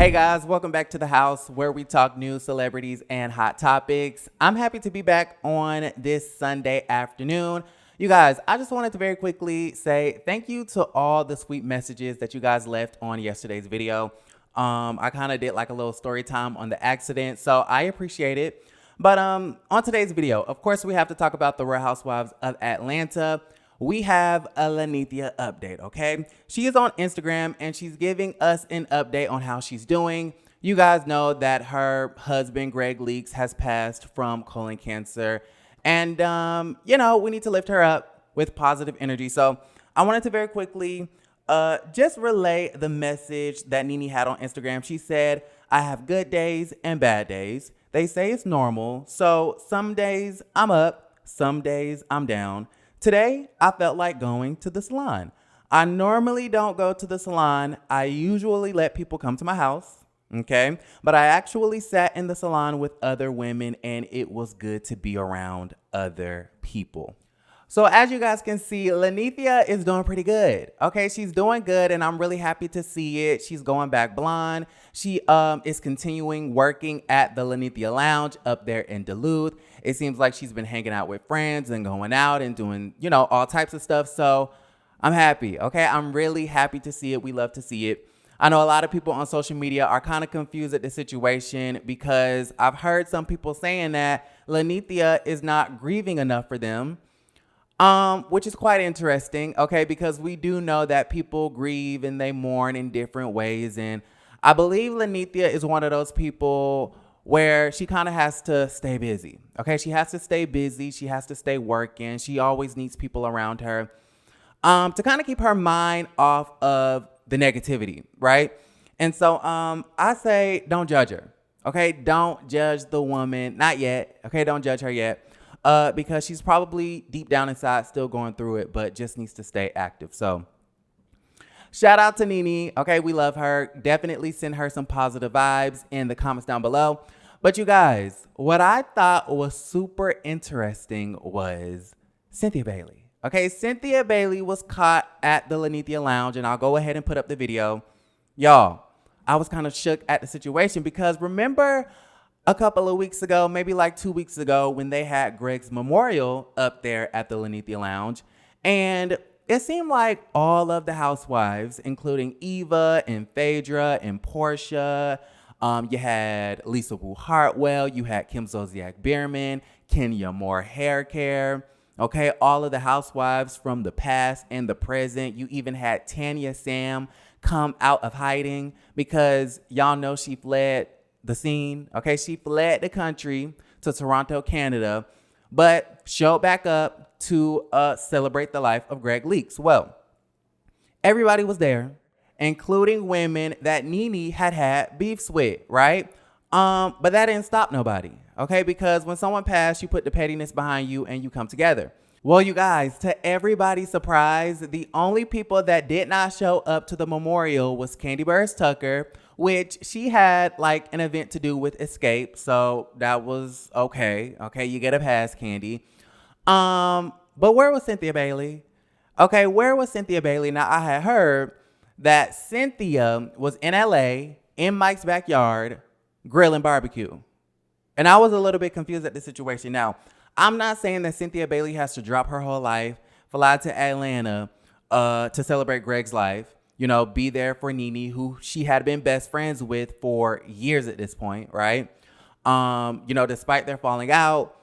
Hey guys, welcome back to the house where we talk news, celebrities, and hot topics. I'm happy to be back on this Sunday afternoon. You guys, I just wanted to very quickly say thank you to all the sweet messages that you guys left on yesterday's video. I kind of did like a little story time on the accident, so I appreciate it. But on today's video, of course, we have to talk about the Real Housewives of Atlanta. We have a Linnethia update, okay? She is on Instagram and she's giving us an update on how she's doing. You guys know that her husband, Greg Leaks, has passed from colon cancer. And, we need to lift her up with positive energy. So I wanted to very quickly just relay the message that Nene had on Instagram. She said, I have good days and bad days. They say it's normal. So some days I'm up, some days I'm down. Today, I felt like going to the salon. I normally don't go to the salon. I usually let people come to my house, okay? But I actually sat in the salon with other women, and it was good to be around other people. So as you guys can see, Linnethia is doing pretty good, okay? She's doing good, and I'm really happy to see it. She's going back blonde. She is continuing working at the Linnethia Lounge up there in Duluth. It seems like she's been hanging out with friends and going out and doing, all types of stuff. So I'm happy, okay? I'm really happy to see it. We love to see it. I know a lot of people on social media are kind of confused at the situation because I've heard some people saying that Linnethia is not grieving enough for them. Which is quite interesting, okay, because we do know that people grieve and they mourn in different ways. And I believe Linnethia is one of those people where she kind of has to stay busy, okay? She has to stay busy. She has to stay working. She always needs people around her to kind of keep her mind off of the negativity, right? And so I say don't judge her, okay? Don't judge the woman, not yet, okay? Don't judge her yet. Because she's probably deep down inside still going through it, but just needs to stay active. So shout out to Nene. Okay, we love her. Definitely send her some positive vibes in the comments down below. But you guys, what I thought was super interesting was Cynthia Bailey. Okay, Cynthia Bailey was caught at the Linnethia Lounge, and I'll go ahead and put up the video. Y'all, I was kind of shook at the situation because remember a couple of weeks ago, maybe like 2 weeks ago, when they had Greg's memorial up there at the Linnethia Lounge. And it seemed like all of the housewives, including Eva and Phaedra and Portia, you had Lisa Wu Hartwell, you had Kim Zolciak Biermann, Kenya Moore Hair Care, okay, all of the housewives from the past and the present. You even had Tanya Sam come out of hiding because y'all know she fled the scene, okay? She fled the country to Toronto, Canada, but showed back up to celebrate the life of Greg Leaks. Well, everybody was there, including women that Nene had beefs with, right? But that didn't stop nobody, okay? Because when someone passed, you put the pettiness behind you and you come together. Well, you guys, to everybody's surprise, the only people that did not show up to the memorial was Kandi Burruss Tucker, which she had like an event to do with Escape. So that was okay. Okay, you get a pass, Kandi. But where was Cynthia Bailey? Okay, where was Cynthia Bailey? Now, I had heard that Cynthia was in LA, in Mike's backyard, grilling barbecue. And I was a little bit confused at the situation. Now, I'm not saying that Cynthia Bailey has to drop her whole life, fly to Atlanta to celebrate Greg's life, be there for Nene, who she had been best friends with for years at this point, right? Despite their falling out,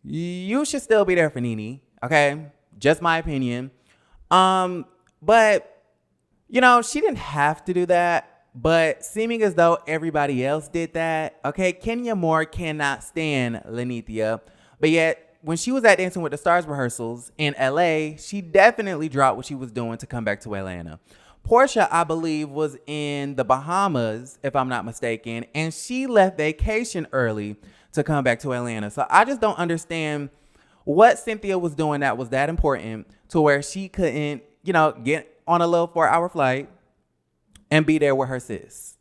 you should still be there for Nene, okay? Just my opinion. But, she didn't have to do that, but seeming as though everybody else did that, okay? Kenya Moore cannot stand Linnethia. But yet, when she was at Dancing with the Stars rehearsals in LA, she definitely dropped what she was doing to come back to Atlanta. Portia, I believe, was in the Bahamas, if I'm not mistaken, and she left vacation early to come back to Atlanta. So I just don't understand what Cynthia was doing that was that important to where she couldn't, get on a little 4-hour flight and be there with her sis.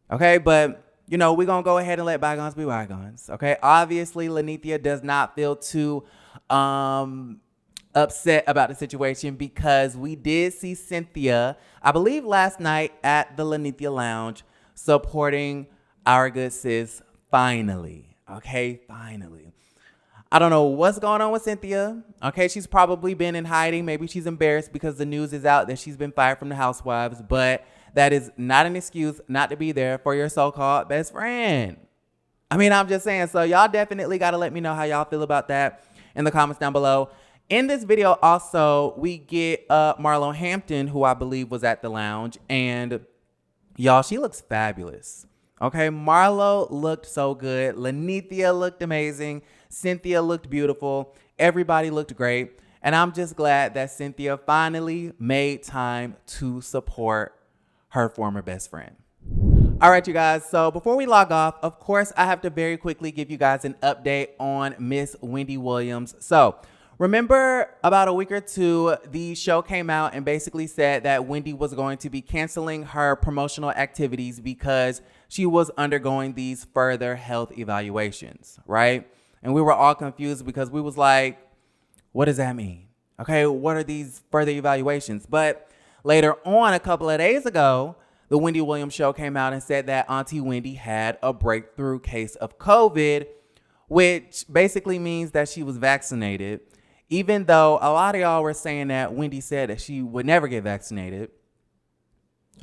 Okay, but we're going to go ahead and let bygones be bygones, okay? Obviously, Linnethia does not feel too upset about the situation because we did see Cynthia, I believe last night at the Linnethia Lounge, supporting our good sis finally. Okay, finally. I don't know what's going on with Cynthia. Okay, she's probably been in hiding. Maybe she's embarrassed because the news is out that she's been fired from the Housewives, but that is not an excuse not to be there for your so-called best friend. I mean, I'm just saying. So y'all definitely got to let me know how y'all feel about that in the comments down below. In this video also, we get Marlo Hampton, who I believe was at the lounge. And y'all, she looks fabulous. Okay, Marlo looked so good. Linnethia looked amazing. Cynthia looked beautiful. Everybody looked great. And I'm just glad that Cynthia finally made time to support her former best friend. All right, you guys. So before we log off, of course, I have to very quickly give you guys an update on Miss Wendy Williams. So remember about a week or two, the show came out and basically said that Wendy was going to be canceling her promotional activities because she was undergoing these further health evaluations, right? And we were all confused because we was like, what does that mean? Okay, what are these further evaluations? But later on, a couple of days ago, the Wendy Williams show came out and said that Auntie Wendy had a breakthrough case of COVID, which basically means that she was vaccinated. Even though a lot of y'all were saying that Wendy said that she would never get vaccinated.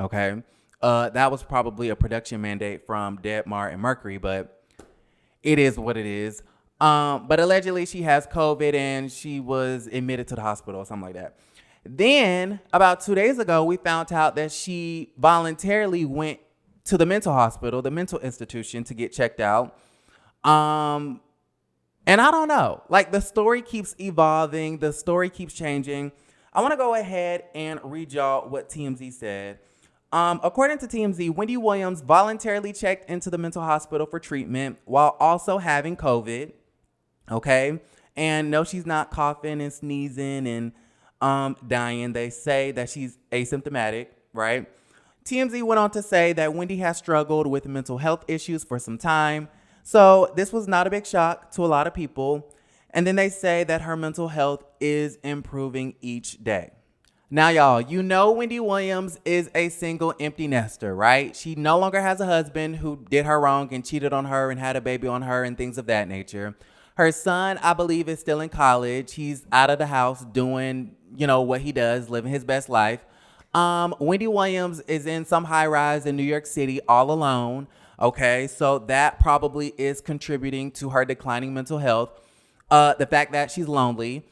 Okay. That was probably a production mandate from Deadmar and Mercury, but it is what it is. But allegedly she has COVID and she was admitted to the hospital or something like that. Then about 2 days ago, we found out that she voluntarily went to the mental hospital, the mental institution, to get checked out. And I don't know, like the story keeps evolving. The story keeps changing. I want to go ahead and read y'all what TMZ said. According to TMZ, Wendy Williams voluntarily checked into the mental hospital for treatment while also having COVID. Okay. And no, she's not coughing and sneezing and dying. They say that she's asymptomatic, right? TMZ went on to say that Wendy has struggled with mental health issues for some time. So this was not a big shock to a lot of people. And then they say that her mental health is improving each day. Now, y'all, you know Wendy Williams is a single empty nester, right? She no longer has a husband who did her wrong and cheated on her and had a baby on her and things of that nature. Her son, I believe, is still in college. He's out of the house doing, what he does, living his best life. Wendy Williams is in some high rise in New York City all alone. Okay, so that probably is contributing to her declining mental health. The fact that she's lonely.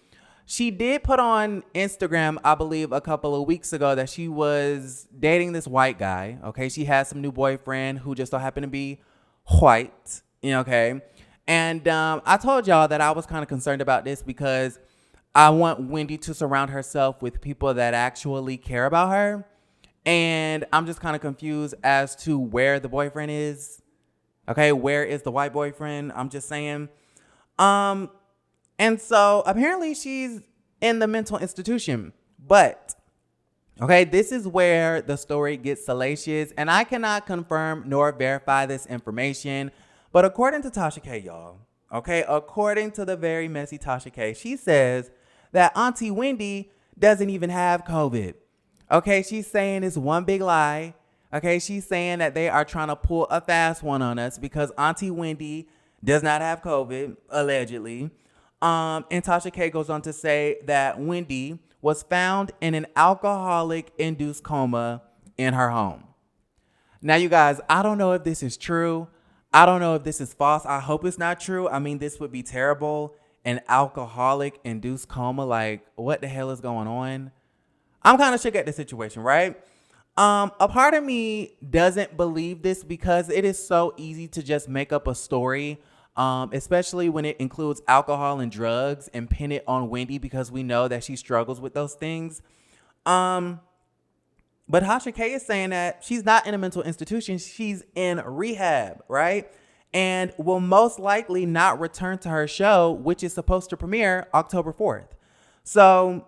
She did put on Instagram, I believe, a couple of weeks ago that she was dating this white guy. Okay, she has some new boyfriend who just so happened to be white. Okay. And I told y'all that I was kind of concerned about this because I want Wendy to surround herself with people that actually care about her. And I'm just kind of confused as to where the boyfriend is. Okay, where is the white boyfriend? I'm just saying. And so apparently she's in the mental institution. But, okay, this is where the story gets salacious. And I cannot confirm nor verify this information. But according to Tasha K, y'all, okay, according to the very messy Tasha K, she says that Auntie Wendy doesn't even have COVID. Okay, she's saying it's one big lie. Okay, she's saying that they are trying to pull a fast one on us because Auntie Wendy does not have COVID, allegedly. And Tasha K goes on to say that Wendy was found in an alcoholic-induced coma in her home. Now, you guys, I don't know if this is true. I don't know if this is false. I hope it's not true. I mean, this would be terrible. An alcoholic-induced coma. Like, what the hell is going on? I'm kind of shook at the situation, right? A part of me doesn't believe this because it is so easy to just make up a story, especially when it includes alcohol and drugs, and pin it on Wendy because we know that she struggles with those things. But Tasha K is saying that she's not in a mental institution. She's in rehab, right? And will most likely not return to her show, which is supposed to premiere October 4th. So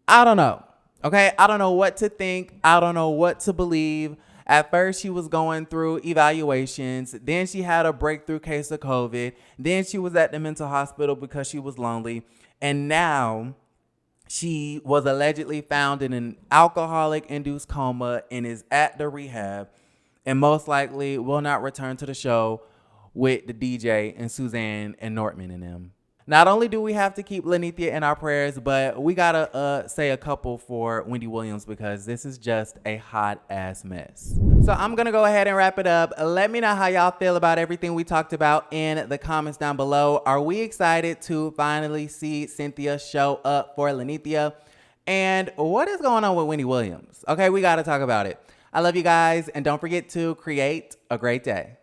I don't know. Okay, I don't know what to think. I don't know what to believe. At first, she was going through evaluations. Then she had a breakthrough case of COVID. Then she was at the mental hospital because she was lonely. And now she was allegedly found in an alcoholic-induced coma and is at the rehab. and most likely will not return to the show with the DJ and Suzanne and Nortman and them. Not only do we have to keep Linnethia in our prayers, but we gotta say a couple for Wendy Williams because this is just a hot ass mess. So I'm gonna go ahead and wrap it up. Let me know how y'all feel about everything we talked about in the comments down below. Are we excited to finally see Cynthia show up for Linnethia? And what is going on with Wendy Williams? Okay, we gotta talk about it. I love you guys, and don't forget to create a great day.